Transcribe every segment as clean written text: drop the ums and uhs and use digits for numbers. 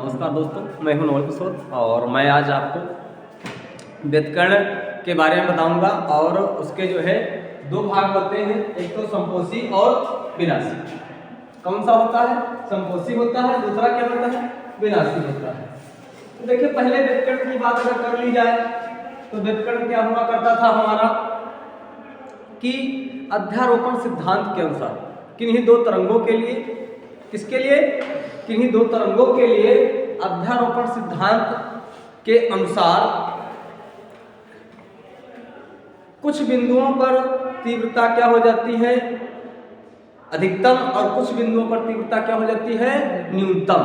नमस्कार दोस्तों, मैं हूं नवल किशोर और मैं आज आपको व्युत्कर्ण के बारे में बताऊंगा। और उसके जो है दो भाग होते हैं, एक तो संपोषी और विनाशी। कौन सा होता है? संपोषी होता है, दूसरा क्या होता है? विनाशी होता है। तो देखिए, पहले व्युत्कर्ण की बात अगर कर ली जाए तो व्युत्कर्ण क्या हुआ करता था हमारा कि अध्यारोपण सिद्धांत के अनुसार किन्हीं दो तरंगों के लिए, किसके लिए? किन्हीं दो तरंगों के लिए अध्यारोपण सिद्धांत के अनुसार कुछ बिंदुओं पर तीव्रता क्या हो जाती है? अधिकतम, और कुछ बिंदुओं पर तीव्रता क्या हो जाती है? न्यूनतम।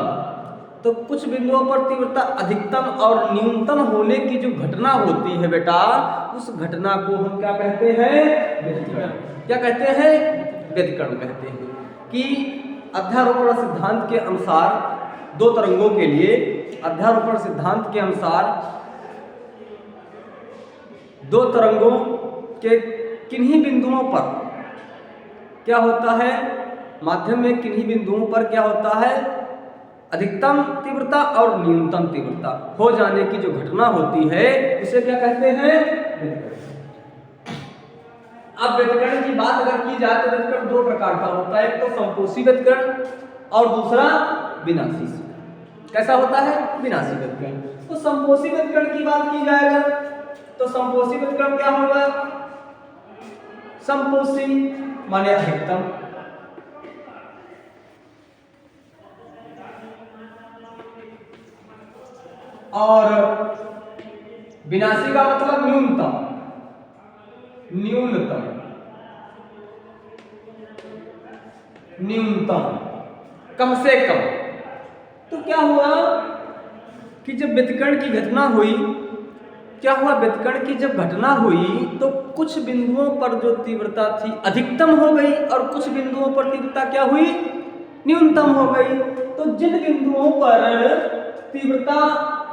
तो कुछ बिंदुओं पर तीव्रता अधिकतम और न्यूनतम होने की जो घटना होती है बेटा, उस घटना को हम क्या कहते हैं? व्युत्कर्ण। क्या कहते हैं? व्युत्कर्ण कहते हैं। कि अध्यारोपण सिद्धांत के अनुसार दो तरंगों के लिए, अध्यारोपण सिद्धांत के अनुसार दो तरंगों के किन्हीं बिंदुओं पर क्या होता है? माध्यम में किन्हीं बिंदुओं पर क्या होता है? अधिकतम तीव्रता और न्यूनतम तीव्रता हो जाने की जो घटना होती है, उसे क्या कहते हैं? व्युत्कर्ण। अब व्युत्कर्ण की बात अगर की जाए तो व्युत्कर्ण दो प्रकार का होता है, एक तो संपोषी व्युत्कर्ण और दूसरा विनाशी। कैसा होता है? विनाशी व्युत्कर्ण। तो संपोषी व्युत्कर्ण की बात की जाए अगर, तो संपोषी व्युत्कर्ण क्या होगा? संपोषी माने अधिकतम, और विनाशी का मतलब न्यूनतम। न्यूनतम, न्यूनतम, कम से कम। तो क्या हुआ कि जब व्युत्कर्ण की घटना हुई, क्या हुआ? व्युत्कर्ण की जब घटना हुई तो कुछ बिंदुओं पर जो तीव्रता थी अधिकतम हो गई और कुछ बिंदुओं पर तीव्रता क्या हुई? न्यूनतम हो गई। तो जिन बिंदुओं पर तीव्रता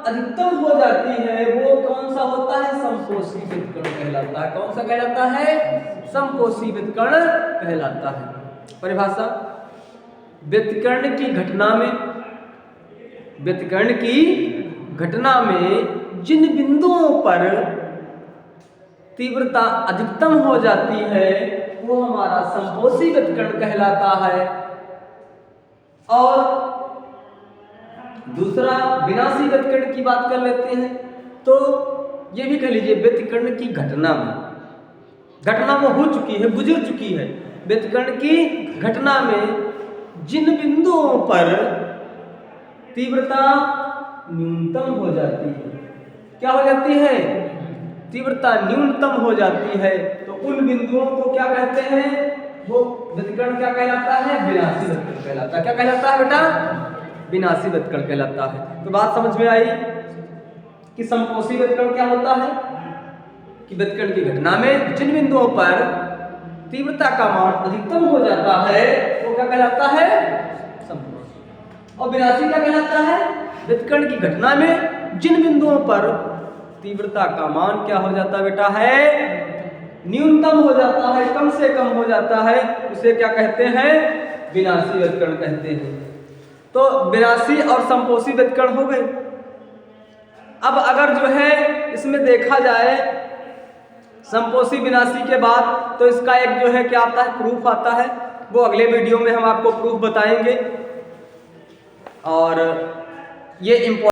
अधिकतम हो जाती है वो कौन सा होता है? संपोषी व्युत्कर्ण कहलाता है। कौन सा कहलाता है? संपोषी व्युत्कर्ण कहलाता है। परिभाषा: व्युत्कर्ण की घटना में, व्युत्कर्ण की घटना में जिन बिंदुओं पर तीव्रता अधिकतम हो जाती है वो हमारा संपोषी व्युत्कर्ण कहलाता है। और दूसरा विनाशी व्युत्कर्ण की बात कर लेते हैं। तो ये भी कह लीजिए, व्युत्कर्ण की घटना में, घटना वो हो चुकी है, गुजर चुकी है। व्युत्कर्ण की घटना में जिन बिंदुओं पर तीव्रता न्यूनतम हो जाती है, क्या हो जाती है? तीव्रता न्यूनतम हो जाती है, तो उन बिंदुओं को क्या कहते हैं? वो व्युत्कर्ण क्या कहलाता है? विनाशी व्युत्कर्ण कहलाता है। क्या कहलाता है बेटा? विनाशी व्युत्कर्ण कहलाता है। तो बात समझ में आई कि संपोषी व्युत्कर्ण क्या होता है? कि व्युत्कर्ण की घटना में जिन बिंदुओं पर तीव्रता का मान अधिकतम हो जाता है वो क्या कहलाता है? संपोषी। और विनाशी क्या कहलाता है? व्युत्कर्ण की घटना में जिन बिंदुओं पर तीव्रता का मान क्या हो जाता बेटा है? न्यूनतम हो जाता है, कम से कम हो जाता है, उसे क्या कहते हैं? विनाशी व्युत्कर्ण कहते हैं। तो विनाशी और संपोषी व्युत्कर्ण हो गए। अब अगर जो है इसमें देखा जाए संपोषी विनाशी के बाद, तो इसका एक जो है क्या आता है? प्रूफ आता है। वो अगले वीडियो में हम आपको प्रूफ बताएंगे। और ये